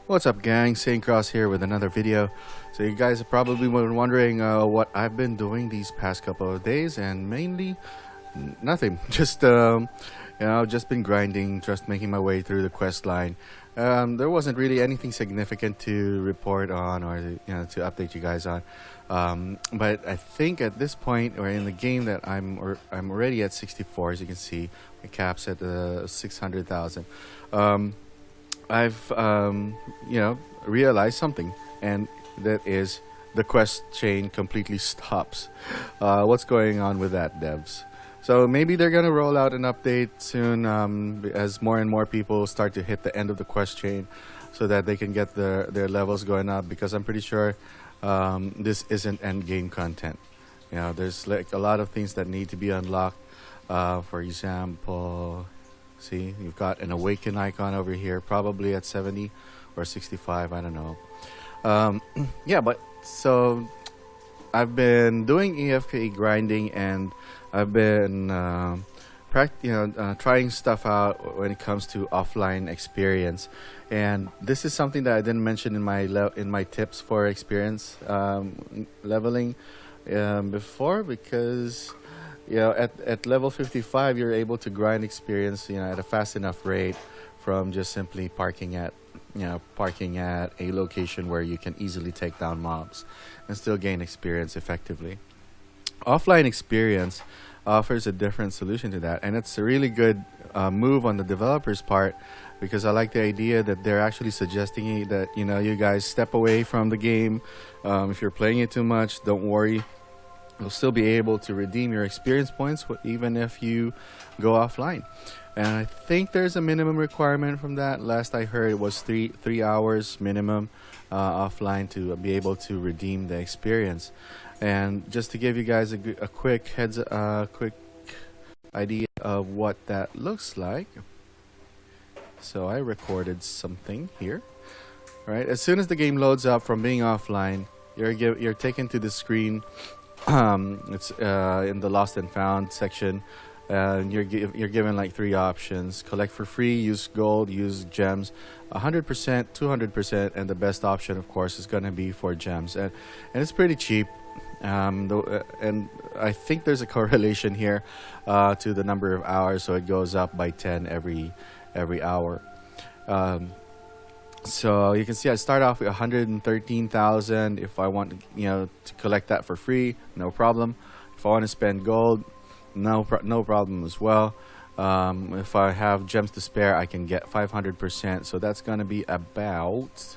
What's up, gang? Saint Cross here with another video. So you guys have probably been wondering what I've been doing these past couple of days, and mainly nothing. Just been grinding, just making my way through the quest line. There wasn't really anything significant to report on or to update you guys on. But I think at this point, or in the game, that I'm already at 64. As you can see, my cap's at 600,000. I've realized something, and that is the quest chain completely stops. What's going on with that, devs? So maybe they're gonna roll out an update soon as more and more people start to hit the end of the quest chain, so that they can get their levels going up. Because I'm pretty sure this isn't end game content. There's like a lot of things that need to be unlocked. For example, see, you've got an awaken icon over here, probably at 70 or 65, I don't know. But so I've been doing AFK grinding, and I've been trying stuff out when it comes to offline experience. And this is something that I didn't mention in my tips for experience leveling before, because at level 55 you're able to grind experience at a fast enough rate from just simply parking at a location where you can easily take down mobs and still gain experience effectively. Offline experience offers a different solution to that, and it's a really good move on the developers' part, because I like the idea that they're actually suggesting that you guys step away from the game. If you're playing it too much, don't worry. You'll still be able to redeem your experience points even if you go offline. And I think there's a minimum requirement from that. Last I heard, it was three hours minimum offline to be able to redeem the experience. And just to give you guys a quick quick idea of what that looks like. So I recorded something here. All right, as soon as the game loads up from being offline, you're taken to the screen. It's in the lost and found section, and you're given like three options: collect for free, use gold, use gems, 100%, 200%, and the best option, of course, is gonna be for gems, and it's pretty cheap. And I think there's a correlation here to the number of hours, so it goes up by 10 every hour. So you can see I start off with 113,000. If I want to collect that for free, no problem. If I want to spend gold, no problem as well. If I have gems to spare, I can get 500%. So that's going to be about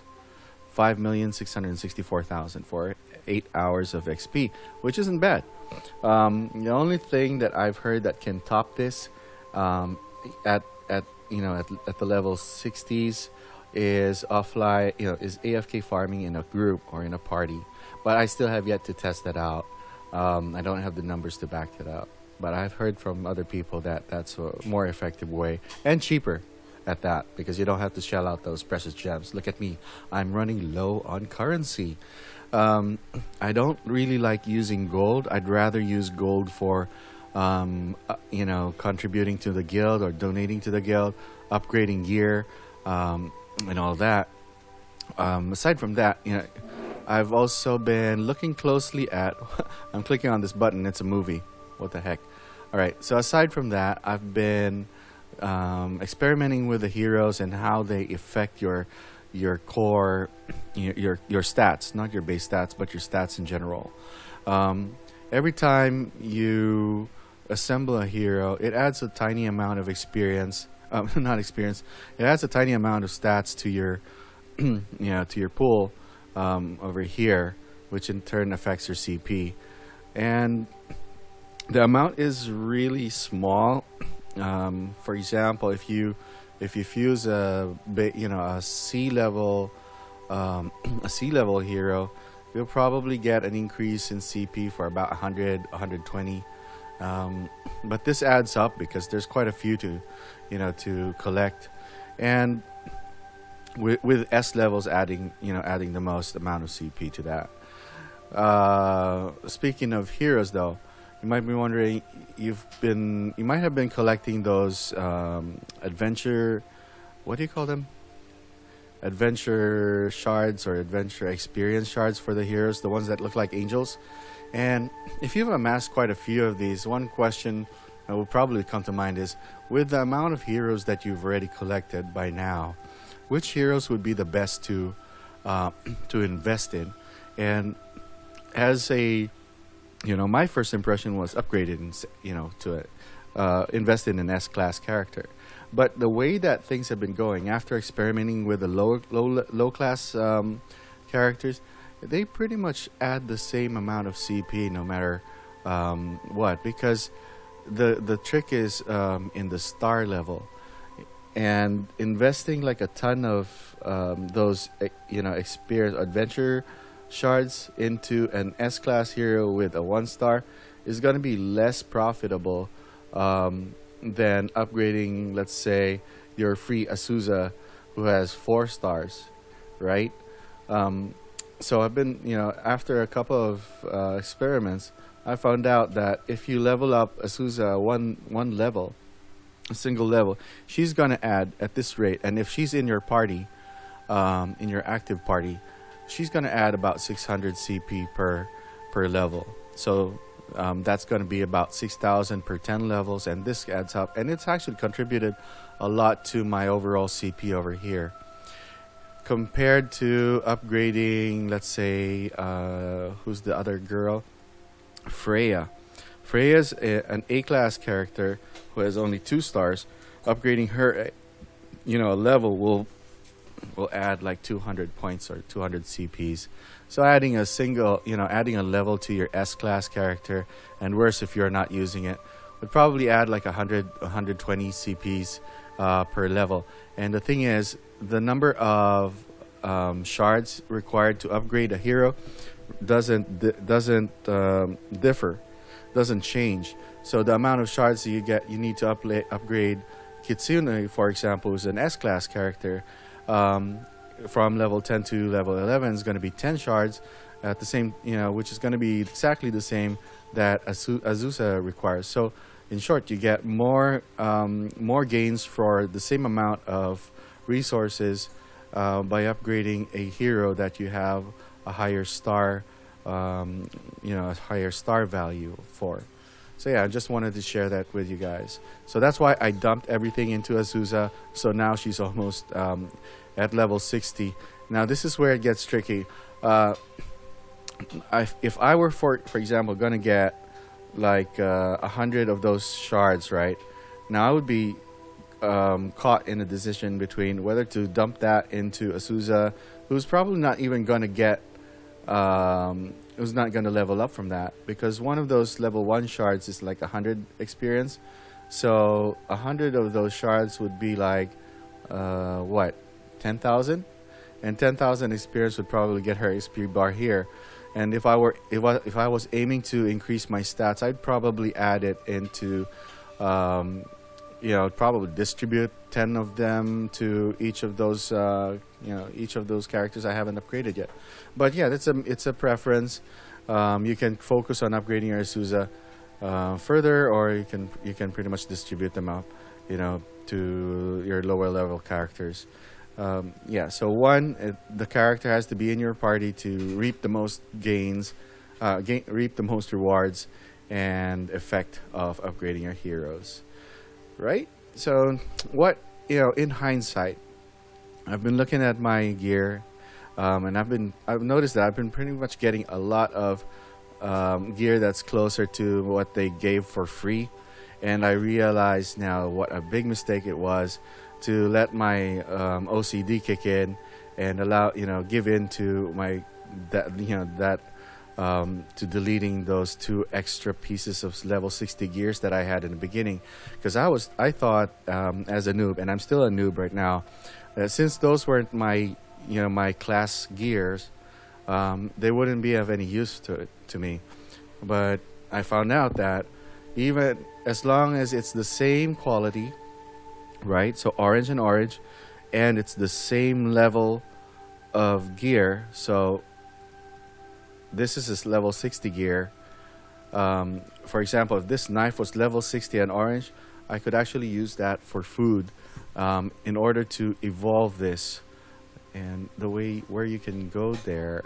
5,664,000 for 8 hours of XP, which isn't bad. The only thing that I've heard that can top this at the level 60s is offline, is AFK farming in a group or in a party. But I still have yet to test that out. I don't have the numbers to back it up, but I've heard from other people that that's a more effective way, and cheaper at that, because you don't have to shell out those precious gems. Look at me, I'm running low on currency. I don't really like using gold. I'd rather use gold for contributing to the guild or donating to the guild, upgrading gear, and all that. Aside from that, I've also been looking closely at I'm clicking on this button, it's a movie, what the heck. Alright, so aside from that, I've been experimenting with the heroes and how they affect your core, your stats, not your base stats, but your stats in general. Every time you assemble a hero, it adds a tiny amount of experience. Not experience. It adds a tiny amount of stats to your, to your pool over here, which in turn affects your CP, and the amount is really small. For example, if you fuse a sea level hero, you'll probably get an increase in CP for about 100, 120. But this adds up because there's quite a few to collect, and with S levels adding the most amount of CP to that. Speaking of heroes, though, you might be wondering, you might have been collecting those adventure, what do you call them? adventure shards or adventure experience shards for the heroes, the ones that look like angels. And if you've amassed quite a few of these, one question that will probably come to mind is, with the amount of heroes that you've already collected by now, which heroes would be the best to invest in? And as a, my first impression was upgraded and, to invest in an S-class character. But the way that things have been going after experimenting with the low class characters, they pretty much add the same amount of CP no matter what, because the trick is in the star level, and investing like a ton of those experience adventure shards into an S-class hero with a 1-star is going to be less profitable than upgrading, let's say, your free Azusa who has 4 stars, right? So I've been, after a couple of experiments, I found out that if you level up Azusa one level, a single level, she's gonna add at this rate, and if she's in your party, in your active party, she's gonna add about 600 CP per level. So that's going to be about 6,000 per 10 levels, and this adds up, and it's actually contributed a lot to my overall CP over here compared to upgrading, let's say, who's the other girl, Freya. Freya's an A-class character who has only 2 stars. Upgrading her a level will add like 200 points or 200 CPs. So adding a single, adding a level to your S-class character, and worse if you're not using it, would probably add like 120 CPs per level. And the thing is, the number of shards required to upgrade a hero doesn't differ, doesn't change. So the amount of shards that you need to upgrade Kitsune, for example, who's an S-class character, from level 10 to level 11 is going to be 10 shards at the same, which is going to be exactly the same that Azusa requires. So in short, you get more gains for the same amount of resources by upgrading a hero that you have a higher star, a higher star value for. So yeah, I just wanted to share that with you guys. So that's why I dumped everything into Azusa. So now she's almost at level 60. Now this is where it gets tricky. If I were, for example, gonna get like 100 of those shards, right? Now I would be caught in a decision between whether to dump that into Azusa, who's probably not even gonna get, who's not gonna level up from that, because one of those level 1 shards is like 100 experience. So 100 of those shards would be like what, 10,000, and 10,000 experience would probably get her XP bar here. And if I was aiming to increase my stats, I'd probably add it into probably distribute 10 of them to each of those each of those characters I haven't upgraded yet. But yeah, it's a preference. You can focus on upgrading your Azusa further, or you can pretty much distribute them up, to your lower level characters. Yeah, so the character has to be in your party to reap the most gains, reap the most rewards and effect of upgrading your heroes, right? So in hindsight, I've been looking at my gear, and I've noticed that I've been pretty much getting a lot of gear that's closer to what they gave for free, and I realize now what a big mistake it was to let my OCD kick in and allow, give in to my to deleting those 2 extra pieces of level 60 gears that I had in the beginning, because I thought as a noob, and I'm still a noob right now, that since those weren't my my class gears, they wouldn't be of any use to me. But I found out that even as long as it's the same quality, right? So orange and orange, and it's the same level of gear. So this is this level 60 gear. For example, if this knife was level 60 and orange, I could actually use that for food in order to evolve this And the way where you can go there,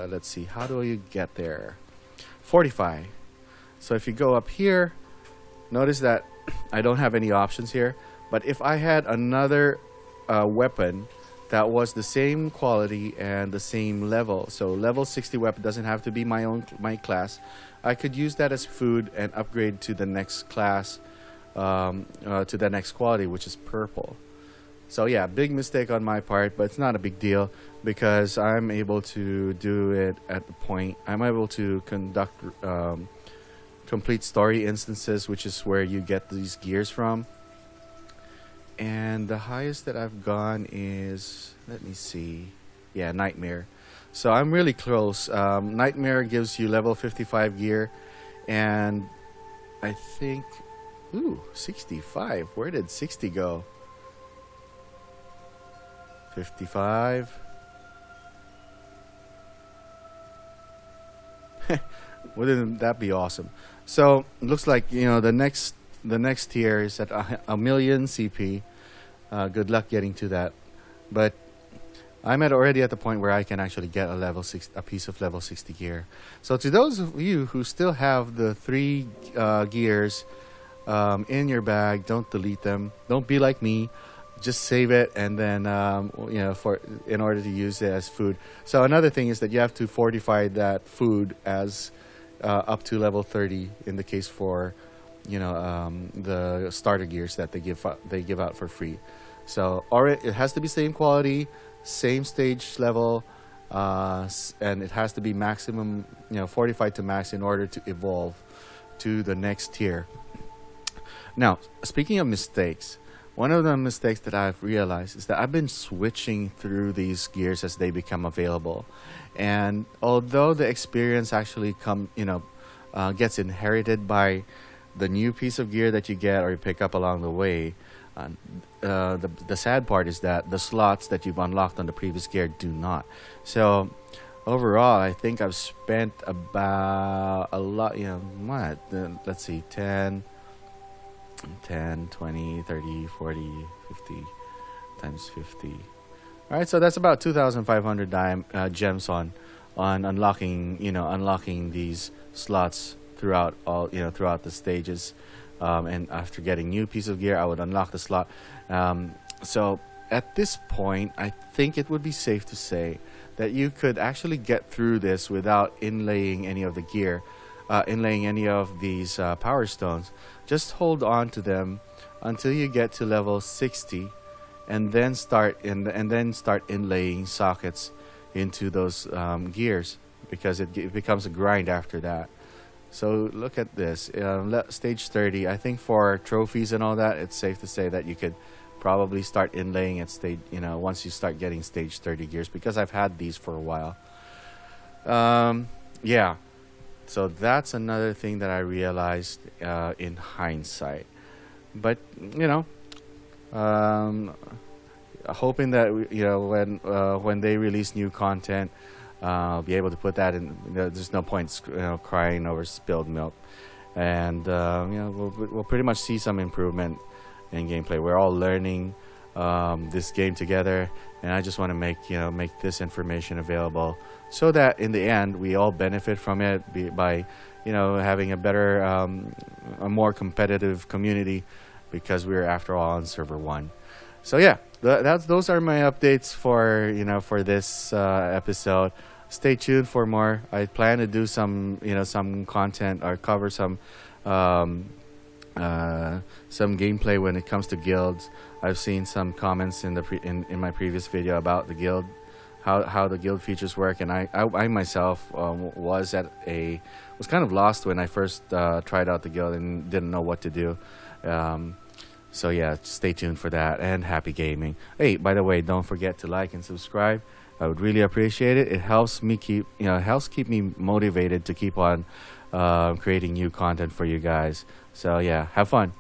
let's see, how do you get there? Fortify. So if you go up here, notice that I don't have any options here. But if I had another weapon that was the same quality and the same level, so level 60 weapon doesn't have to be my class, I could use that as food and upgrade to the next class, to the next quality, which is purple. So yeah, big mistake on my part, but it's not a big deal because I'm able to do it at the point. I'm able to conduct complete story instances, which is where you get these gears from. And the highest that I've gone is, let me see, yeah, Nightmare. So I'm really close. Nightmare gives you level 55 gear, and I think, ooh, 65. Where did 60 go? 55. Wouldn't that be awesome? So it looks like, you know, the next tier is at a million CP. Good luck getting to that, but I'm already at the point where I can actually get a piece of level 60 gear. So to those of you who still have the 3 gears in your bag, don't delete them. Don't be like me. Just save it, and then you know, in order to use it as food. So another thing is that you have to fortify that food as up to level 30 in the case for, you know, the starter gears that they give out for free. So it has to be same quality, same stage level, and it has to be maximum, you know, fortified to max in order to evolve to the next tier. Now, speaking of mistakes, one of the mistakes that I've realized is that I've been switching through these gears as they become available, and although the experience actually gets inherited by the new piece of gear that you get or you pick up along the way, the sad part is that the slots that you've unlocked on the previous gear do not. So overall, I think I've spent about a lot, you know, let's see, 10, 20, 30, 40, 50 times 50. All right, so that's about 2,500 gems on unlocking these slots throughout the stages. And after getting new piece of gear, I would unlock the slot. So at this point, I think it would be safe to say that you could actually get through this without inlaying any of the gear, inlaying any of these power stones. Just hold on to them until you get to level 60, and then start inlaying sockets into those gears, because it becomes a grind after that. So look at this, stage 30. I think for trophies and all that, it's safe to say that you could probably start inlaying at stage, you know, once you start getting stage 30 gears, because I've had these for a while. Yeah, so that's another thing that I realized in hindsight. But you know, hoping that when they release new content, I'll be able to put that in. There's no point, crying over spilled milk, and we'll pretty much see some improvement in gameplay. We're all learning this game together, and I just want to make this information available so that in the end we all benefit from it by having a better, a more competitive community, because we're after all on server 1. So yeah, those are my updates for this episode. Stay tuned for more. I plan to do some content or cover some gameplay when it comes to guilds. I've seen some comments in my previous video about the guild, how the guild features work, and I myself was kind of lost when I first tried out the guild and didn't know what to do. So yeah, stay tuned for that, and happy gaming. Hey, by the way, don't forget to like and subscribe. I would really appreciate it. It helps me keep me motivated to keep on creating new content for you guys. So yeah, have fun.